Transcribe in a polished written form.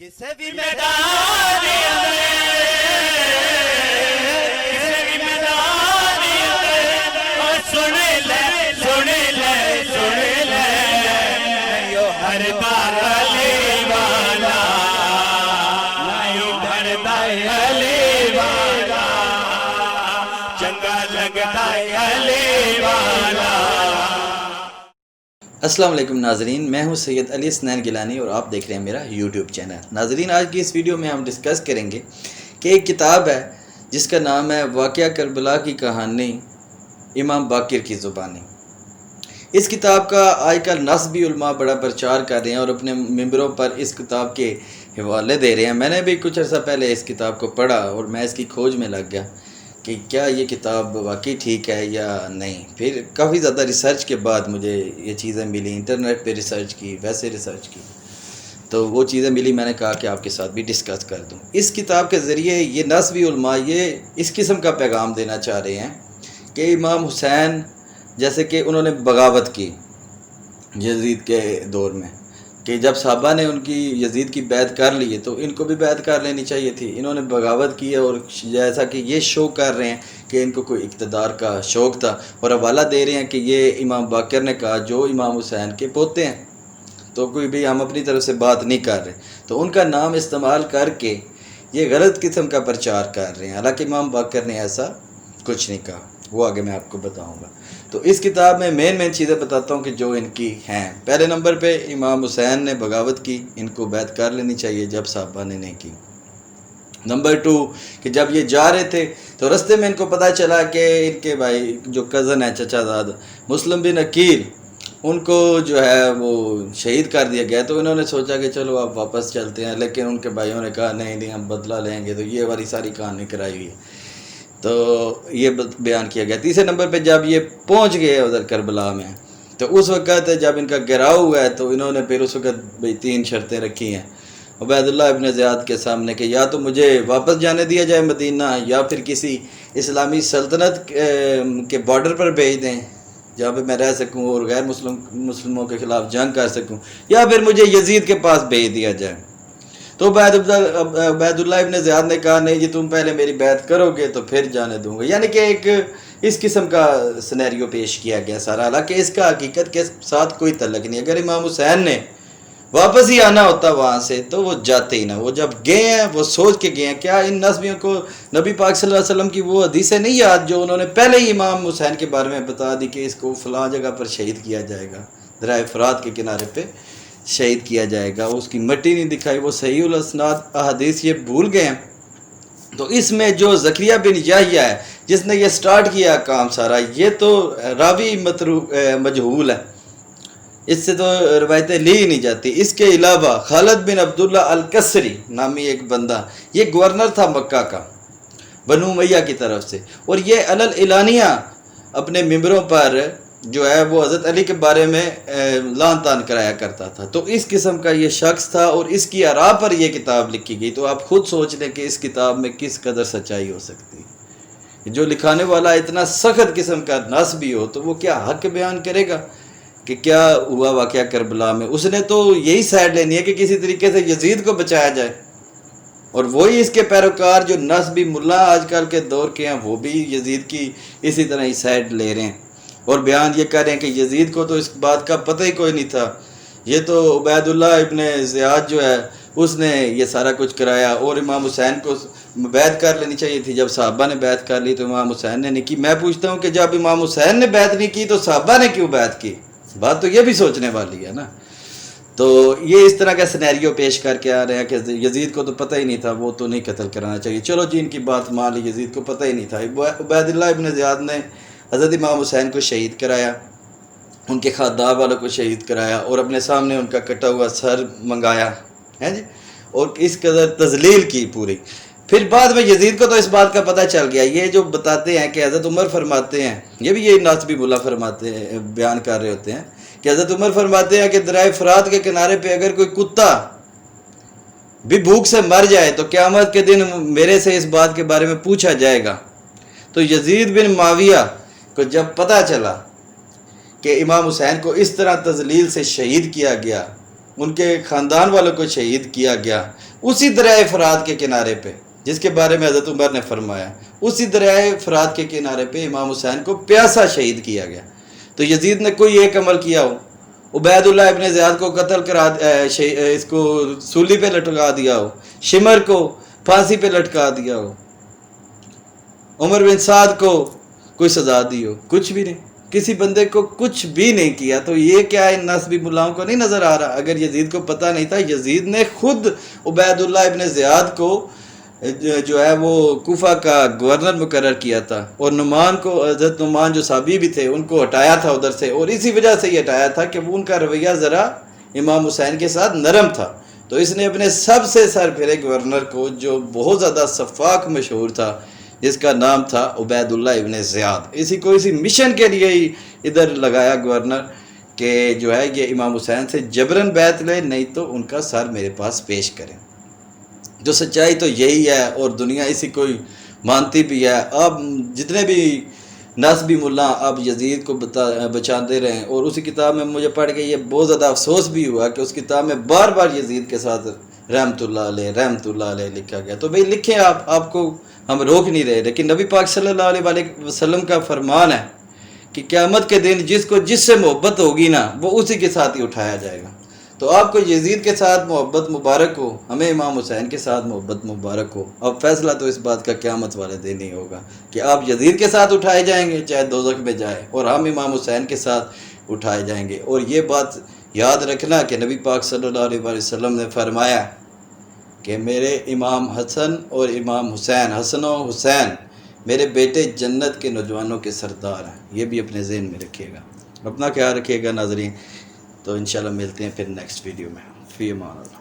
کسی بھی میدان سن لے ہر علی والا علی والا چنگا لگتا علی والا۔ السلام علیکم ناظرین، میں ہوں سید علی حسنین گیلانی اور آپ دیکھ رہے ہیں میرا یوٹیوب چینل۔ ناظرین، آج کی اس ویڈیو میں ہم ڈسکس کریں گے کہ ایک کتاب ہے جس کا نام ہے واقعہ کربلا کی کہانی امام باقر کی زبانی۔ اس کتاب کا آج کل نسبی علماء بڑا پرچار کر رہے ہیں اور اپنے ممبروں پر اس کتاب کے حوالے دے رہے ہیں۔ میں نے بھی کچھ عرصہ پہلے اس کتاب کو پڑھا اور میں اس کی کھوج میں لگ گیا کہ کیا یہ کتاب واقعی ٹھیک ہے یا نہیں۔ پھر کافی زیادہ ریسرچ کے بعد مجھے یہ چیزیں ملی، انٹرنیٹ پہ ریسرچ کی، ویسے ریسرچ کی، تو وہ چیزیں ملی، میں نے کہا کہ آپ کے ساتھ بھی ڈسکس کر دوں۔ اس کتاب کے ذریعے یہ نسبی علماء یہ اس قسم کا پیغام دینا چاہ رہے ہیں کہ امام حسین جیسے کہ انہوں نے بغاوت کی یزید کے دور میں، کہ جب صحابہ نے ان کی یزید کی بیعت کر لی تو ان کو بھی بیعت کر لینی چاہیے تھی۔ انہوں نے بغاوت کی ہے اور جیسا کہ یہ شو کر رہے ہیں کہ ان کو کوئی اقتدار کا شوق تھا، اور حوالہ دے رہے ہیں کہ یہ امام باقر نے کہا جو امام حسین کے پوتے ہیں، تو کوئی بھی ہم اپنی طرف سے بات نہیں کر رہے، تو ان کا نام استعمال کر کے یہ غلط قسم کا پرچار کر رہے ہیں، حالانکہ امام باقر نے ایسا کچھ نہیں کہا، وہ آگے میں آپ کو بتاؤں گا۔ تو اس کتاب میں مین چیزیں بتاتا ہوں کہ جو ان کی ہیں۔ پہلے نمبر پہ امام حسین نے بغاوت کی، ان کو بیعت کر لینی چاہیے جب صحابہ نے نہیں کی۔ نمبر 2 کہ جب یہ جا رہے تھے تو رستے میں ان کو پتہ چلا کہ ان کے بھائی جو کزن ہے، چچا زاد مسلم بن عقیل، ان کو جو ہے وہ شہید کر دیا گیا، تو انہوں نے سوچا کہ چلو آپ واپس چلتے ہیں، لیکن ان کے بھائیوں نے کہا نہیں ہم بدلہ لیں گے، تو یہ والی ساری کہانی کرائی ہوئی ہے، تو یہ بیان کیا گیا۔ تیسرے نمبر پہ جب یہ پہنچ گئے ادھر کربلا میں، تو اس وقت جب ان کا گھراؤ ہوا ہے تو انہوں نے پھر اس وقت 3 شرطیں رکھی ہیں عبید اللہ ابن زیاد کے سامنے کہ یا تو مجھے واپس جانے دیا جائے مدینہ، یا پھر کسی اسلامی سلطنت کے بارڈر پر بھیج دیں جہاں پہ میں رہ سکوں اور غیر مسلموں کے خلاف جنگ کر سکوں، یا پھر مجھے یزید کے پاس بھیج دیا جائے۔ تو عبید اللہ ابن زیاد نے کہا نہیں جی تم پہلے میری بیعت کرو گے تو پھر جانے دوں گا، یعنی کہ ایک اس قسم کا سینیریو پیش کیا گیا سارا، حالانکہ اس کا حقیقت کے ساتھ کوئی تعلق نہیں۔ اگر امام حسین نے واپس ہی آنا ہوتا وہاں سے تو وہ جاتے ہی نہ، وہ جب گئے ہیں وہ سوچ کے گئے ہیں۔ کیا ان نسبیوں کو نبی پاک صلی اللہ علیہ وسلم کی وہ حدیثیں نہیں یاد جو انہوں نے پہلے ہی امام حسین کے بارے میں بتا دی کہ اس کو فلاں جگہ پر شہید کیا جائے گا، دریا فرات کے کنارے پہ شہید کیا جائے گا، اس کی مٹی نہیں دکھائی، وہ صحیح الاسناد احادیث یہ بھول گئے ہیں۔ تو اس میں جو زکریا بن یحییٰ ہے جس نے یہ سٹارٹ کیا کام سارا، یہ تو راوی مجہول ہے، اس سے تو روایتیں لی ہی نہیں جاتی۔ اس کے علاوہ خالد بن عبداللہ الکسری نامی ایک بندہ، یہ گورنر تھا مکہ کا بنو امیہ کی طرف سے، اور یہ اعلانیہ اپنے ممبروں پر جو ہے وہ حضرت علی کے بارے میں لعن طعن کرایا کرتا تھا۔ تو اس قسم کا یہ شخص تھا اور اس کی آراء پر یہ کتاب لکھی گئی، تو آپ خود سوچ لیں کہ اس کتاب میں کس قدر سچائی ہو سکتی ہے۔ جو لکھانے والا اتنا سخت قسم کا نسبی ہو تو وہ کیا حق بیان کرے گا کہ کیا ہوا واقعہ کربلا میں؟ اس نے تو یہی سائڈ لینی ہے کہ کسی طریقے سے یزید کو بچایا جائے، اور وہی اس کے پیروکار جو نسبی ملا آج کل کے دور کے ہیں وہ بھی یزید کی اسی طرح ہی سائڈ لے رہے ہیں، اور بیان یہ کر رہے ہیں کہ یزید کو تو اس بات کا پتہ ہی کوئی نہیں تھا، یہ تو عبید اللہ ابن زیاد جو ہے اس نے یہ سارا کچھ کرایا، اور امام حسین کو بیعت کر لینی چاہیے تھی۔ جب صحابہ نے بیعت کر لی تو امام حسین نے نہیں کی۔ میں پوچھتا ہوں کہ جب امام حسین نے بیعت نہیں کی تو صحابہ نے کیوں بیعت کی؟ بات تو یہ بھی سوچنے والی ہے نا۔ تو یہ اس طرح کا سینیریو پیش کر کے آ رہے ہیں کہ یزید کو تو پتہ ہی نہیں تھا، وہ تو نہیں قتل کرانا چاہیے۔ چلو جی ان کی بات مان لی، یزید کو پتہ ہی نہیں تھا۔ عبید اللہ ابن زیاد نے حضرت امام حسین کو شہید کرایا، ان کے خاندان والوں کو شہید کرایا، اور اپنے سامنے ان کا کٹا ہوا سر منگایا ہے جی، اور اس قدر تذلیل کی پوری۔ پھر بعد میں یزید کو تو اس بات کا پتہ چل گیا، یہ جو بتاتے ہیں کہ حضرت عمر فرماتے ہیں، یہ بھی یہ ناسبی ملا فرماتے ہیں، بیان کر رہے ہوتے ہیں کہ حضرت عمر فرماتے ہیں کہ دریائے فرات کے کنارے پہ اگر کوئی کتا بھی بھوک سے مر جائے تو قیامت کے دن میرے سے اس بات کے بارے میں پوچھا جائے گا۔ تو یزید بن معاویہ کو جب پتہ چلا کہ امام حسین کو اس طرح تذلیل سے شہید کیا گیا، ان کے خاندان والوں کو شہید کیا گیا، اسی دریائے فرات کے کنارے پہ جس کے بارے میں حضرت عمر نے فرمایا، اسی دریائے فرات کے کنارے پہ امام حسین کو پیاسا شہید کیا گیا۔ تو یزید نے کوئی ایک عمل کیا ہو، عبید اللہ ابن زیاد کو قتل کرا، اس کو سولی پہ لٹکا دیا ہو، شمر کو پھانسی پہ لٹکا دیا ہو، عمر بن سعد کو کوئی سزا دی ہو، کچھ بھی نہیں، کسی بندے کو کچھ بھی نہیں کیا۔ تو یہ کیا ان نسبی ملاؤں کو نہیں نظر آ رہا؟ اگر یزید کو پتہ نہیں تھا، یزید نے خود عبید اللہ ابن زیاد کو جو ہے وہ کوفہ کا گورنر مقرر کیا تھا، اور نعمان کو، حضرت نعمان جو صحابی بھی تھے، ان کو ہٹایا تھا ادھر سے، اور اسی وجہ سے یہ ہٹایا تھا کہ وہ ان کا رویہ ذرا امام حسین کے ساتھ نرم تھا۔ تو اس نے اپنے سب سے سر پھیرے گورنر کو، جو بہت زیادہ سفاک مشہور تھا، جس کا نام تھا عبید اللہ ابن زیاد، اسی مشن کے لیے ہی ادھر لگایا گورنر کہ جو ہے یہ امام حسین سے جبراً بیعت لے، نہیں تو ان کا سر میرے پاس پیش کریں۔ جو سچائی تو یہی ہے، اور دنیا اسی کو مانتی بھی ہے۔ اب جتنے بھی نسبی ملا اب یزید کو بچاتے رہیں، اور اسی کتاب میں مجھے پڑھ کے یہ بہت زیادہ افسوس بھی ہوا کہ اس کتاب میں بار بار یزید کے ساتھ رحمت اللہ علیہ لکھا گیا۔ تو بھئی لکھیں، آپ کو ہم روک نہیں رہے، لیکن نبی پاک صلی اللہ علیہ وسلم کا فرمان ہے کہ قیامت کے دن جس کو جس سے محبت ہوگی نا، وہ اسی کے ساتھ ہی اٹھایا جائے گا۔ تو آپ کو یزید کے ساتھ محبت مبارک ہو، ہمیں امام حسین کے ساتھ محبت مبارک ہو۔ اب فیصلہ تو اس بات کا قیامت والے دن ہی ہوگا کہ آپ یزید کے ساتھ اٹھائے جائیں گے چاہے دوزخ میں جائے، اور ہم امام حسین کے ساتھ اٹھائے جائیں گے۔ اور یہ بات یاد رکھنا کہ نبی پاک صلی اللہ علیہ وسلم نے فرمایا کہ میرے امام حسن اور امام حسین، حسن و حسین میرے بیٹے جنت کے نوجوانوں کے سردار ہیں۔ یہ بھی اپنے ذہن میں رکھیے گا۔ اپنا خیال رکھیے گا ناظرین۔ تو انشاءاللہ ملتے ہیں پھر نیکسٹ ویڈیو میں۔ فی امان اللہ۔